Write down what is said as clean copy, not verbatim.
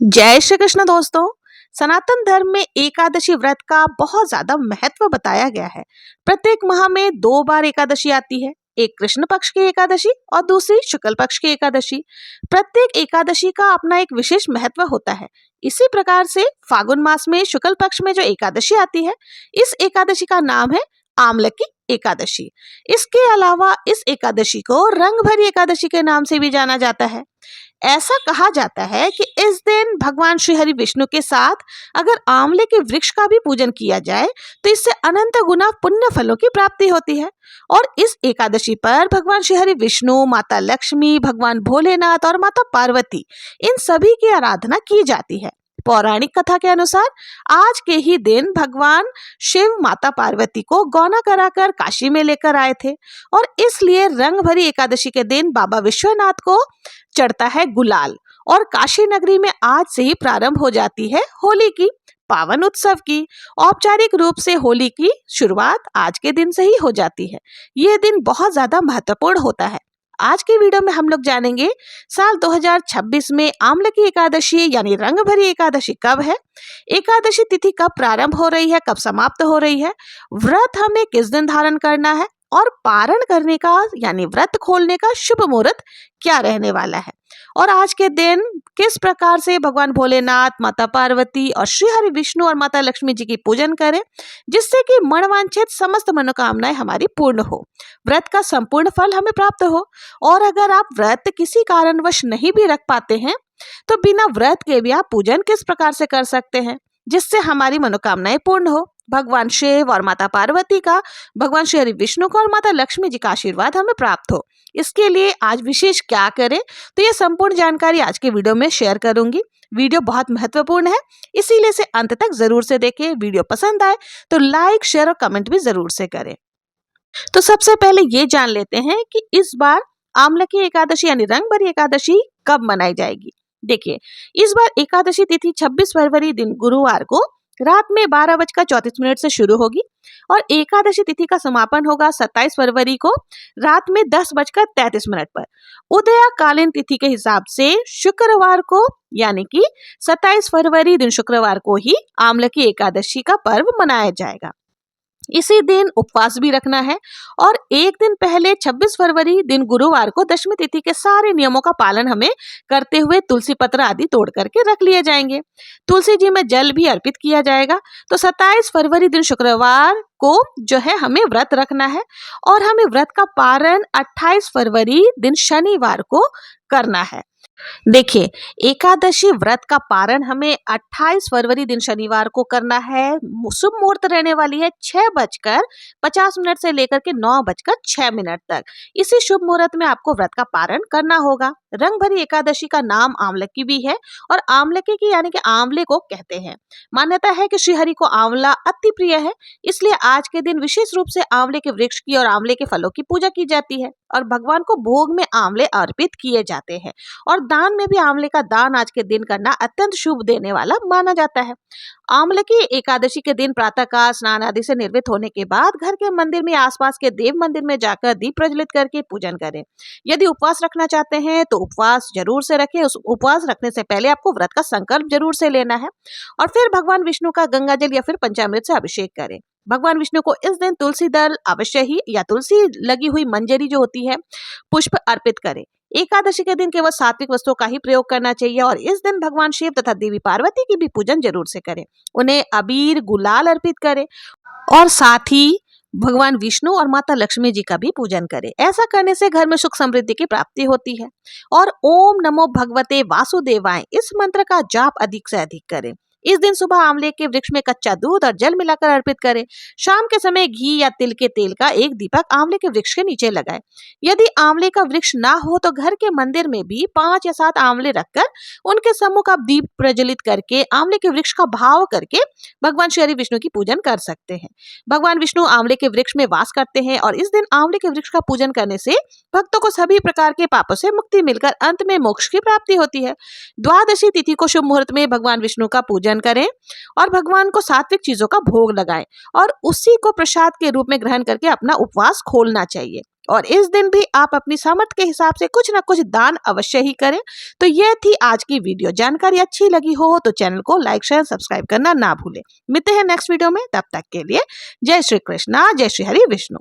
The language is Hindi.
जय श्री कृष्ण दोस्तों। सनातन धर्म में एकादशी व्रत का बहुत ज्यादा महत्व बताया गया है। प्रत्येक माह में 2 बार एकादशी आती है, एक कृष्ण पक्ष की एकादशी और दूसरी शुक्ल पक्ष की एकादशी। प्रत्येक एकादशी का अपना एक विशेष महत्व होता है। इसी प्रकार से फागुन मास में शुक्ल पक्ष में जो एकादशी आती है, इस एकादशी का नाम है आमले की एकादशी। इसके अलावा इस एकादशी को रंग भरी एकादशी के नाम से भी जाना जाता है। ऐसा कहा जाता है कि इस दिन भगवान श्री हरि विष्णु के साथ अगर आंवले के वृक्ष का भी पूजन किया जाए तो इससे अनंत गुना पुण्य फलों की प्राप्ति होती है। और इस एकादशी पर भगवान श्री हरि विष्णु, माता लक्ष्मी, भगवान भोलेनाथ और माता पार्वती, इन सभी की आराधना की जाती है। पौराणिक कथा के अनुसार आज के ही दिन भगवान शिव माता पार्वती को गौना कराकर काशी में लेकर आए थे और इसलिए रंग भरी एकादशी के दिन बाबा विश्वनाथ को चढ़ता है गुलाल। और काशी नगरी में आज से ही प्रारंभ हो जाती है होली की पावन उत्सव की। औपचारिक रूप से होली की शुरुआत आज के दिन से ही हो जाती है। ये दिन बहुत ज्यादा महत्वपूर्ण होता है। आज के वीडियो में हम लोग जानेंगे साल 2026 में आंवले की एकादशी यानी रंग भरी एकादशी कब है, एकादशी तिथि कब प्रारंभ हो रही है, कब समाप्त हो रही है, व्रत हमें किस दिन धारण करना है और पारण करने का यानी व्रत खोलने का शुभ मुहूर्त क्या रहने वाला है, और आज के दिन किस प्रकार से भगवान भोलेनाथ, माता पार्वती और श्री हरि विष्णु और माता लक्ष्मी जी की पूजन करें जिससे कि मनवांछित समस्त मनोकामनाएं हमारी पूर्ण हो, व्रत का संपूर्ण फल हमें प्राप्त हो। और अगर आप व्रत किसी कारणवश नहीं भी रख पाते हैं तो बिना व्रत के भी आप पूजन किस प्रकार से कर सकते हैं जिससे हमारी मनोकामनाएं पूर्ण हो, भगवान शिव और माता पार्वती का, भगवान श्री हरि विष्णु का और माता लक्ष्मी जी का आशीर्वाद हमें प्राप्त हो। इसके लिए आज विशेष क्या करें तो ये संपूर्ण जानकारी आज के वीडियो में शेयर करूंगी। वीडियो बहुत महत्वपूर्ण है, इसीलिए इसे अंत तक जरूर से देखें। वीडियो पसंद आए तो लाइक, शेयर और कमेंट भी जरूर से करें। तो सबसे पहले ये जान लेते हैं कि इस बार आंवले की एकादशी यानी रंग भरी एकादशी कब मनाई जाएगी। देखिए, इस बार एकादशी तिथि 26 फरवरी दिन गुरुवार को रात में 12:34 से शुरू होगी और एकादशी तिथि का समापन होगा 27 फरवरी को रात में 10:33 पर। उदयकालीन तिथि के हिसाब से शुक्रवार को यानी कि 27 फरवरी दिन शुक्रवार को ही आंवले की एकादशी का पर्व मनाया जाएगा। इसी दिन उपवास भी रखना है और एक दिन पहले 26 फरवरी दिन गुरुवार को दशमी तिथि के सारे नियमों का पालन हमें करते हुए तुलसी पत्र आदि तोड़ करके रख लिए जाएंगे। तुलसी जी में जल भी अर्पित किया जाएगा। तो 27 फरवरी दिन शुक्रवार को जो है हमें व्रत रखना है और हमें व्रत का पारण 28 फरवरी दिन शनिवार को करना है। देखिए, एकादशी व्रत का पारण हमें 28 फरवरी दिन शनिवार को करना है। शुभ मुहूर्त रहने वाली है 6:50 से लेकर के 9:06 तक। इसी शुभ मुहूर्त में आपको व्रत का पारण करना होगा। रंग भरी एकादशी का नाम आंवले की भी है और आंवले की यानी कि आंवले को कहते हैं। मान्यता है कि श्रीहरि को आंवला अति प्रिय है, इसलिए आज के दिन विशेष रूप से आंवले के वृक्ष की और आंवले के फलों की पूजा की जाती है और भगवान को भोग में आंवले अर्पित किए जाते हैं। और दान में भी आंवले का दान आज के दिन करना अत्यंत शुभ देने वाला माना जाता है। आंवले की एकादशी के दिन प्रातःकाल स्नान आदि से निर्वृत्त होने के बाद घर के मंदिर में आसपास के देव मंदिर में जाकर दीप प्रज्वलित करके पूजन करें। यदि उपवास रखना चाहते हैं तो उपवास जरूर से रखें। उस उपवास रखने से पहले आपको व्रत का संकल्प जरूर से लेना है और फिर भगवान विष्णु का गंगा जल या फिर पंचामृत से अभिषेक करें। भगवान विष्णु को इस दिन तुलसी दल अवश्य ही या तुलसी लगी हुई मंजरी जो होती है पुष्प अर्पित करें। एकादशी के दिन केवल सात्विक वस्तुओं का ही प्रयोग करना चाहिए और इस दिन भगवान शिव तथा देवी पार्वती की भी पूजन जरूर से करें। उन्हें अबीर गुलाल अर्पित करें और साथ ही भगवान विष्णु और माता लक्ष्मी जी का भी पूजन करें। ऐसा करने से घर में सुख समृद्धि की प्राप्ति होती है। और ओम नमो भगवते वासुदेवाय इस मंत्र का जाप अधिक से अधिक करें। इस दिन सुबह आंवले के वृक्ष में कच्चा दूध और जल मिलाकर अर्पित करें। शाम के समय घी या तिल के तेल का एक दीपक आंवले के वृक्ष के नीचे लगाएं। यदि आंवले का वृक्ष ना हो तो घर के मंदिर में भी 5 या 7 आंवले रखकर उनके सम्मुख आप दीप प्रज्वलित करके आंवले के वृक्ष का भाव करके भगवान श्री हरि विष्णु की पूजन कर सकते हैं। भगवान विष्णु आंवले के वृक्ष में वास करते हैं और इस दिन आंवले के वृक्ष का पूजन करने से भक्तों को सभी प्रकार के पापों से मुक्ति मिलकर अंत में मोक्ष की प्राप्ति होती है। द्वादशी तिथि को शुभ मुहूर्त में भगवान विष्णु का पूजन करें और भगवान को सात्विक चीजों का भोग लगाएं और उसी को प्रसाद के रूप में ग्रहण करके अपना उपवास खोलना चाहिए। और इस दिन भी आप अपनी सामर्थ्य के हिसाब से कुछ ना कुछ दान अवश्य ही करें। तो ये थी आज की वीडियो। जानकारी अच्छी लगी हो तो चैनल को लाइक शेयर सब्सक्राइब करना ना भूलें। मिलते हैं नेक्स्ट वीडियो में, तब तक के लिए जय श्री कृष्णा, जय श्री हरि विष्णु।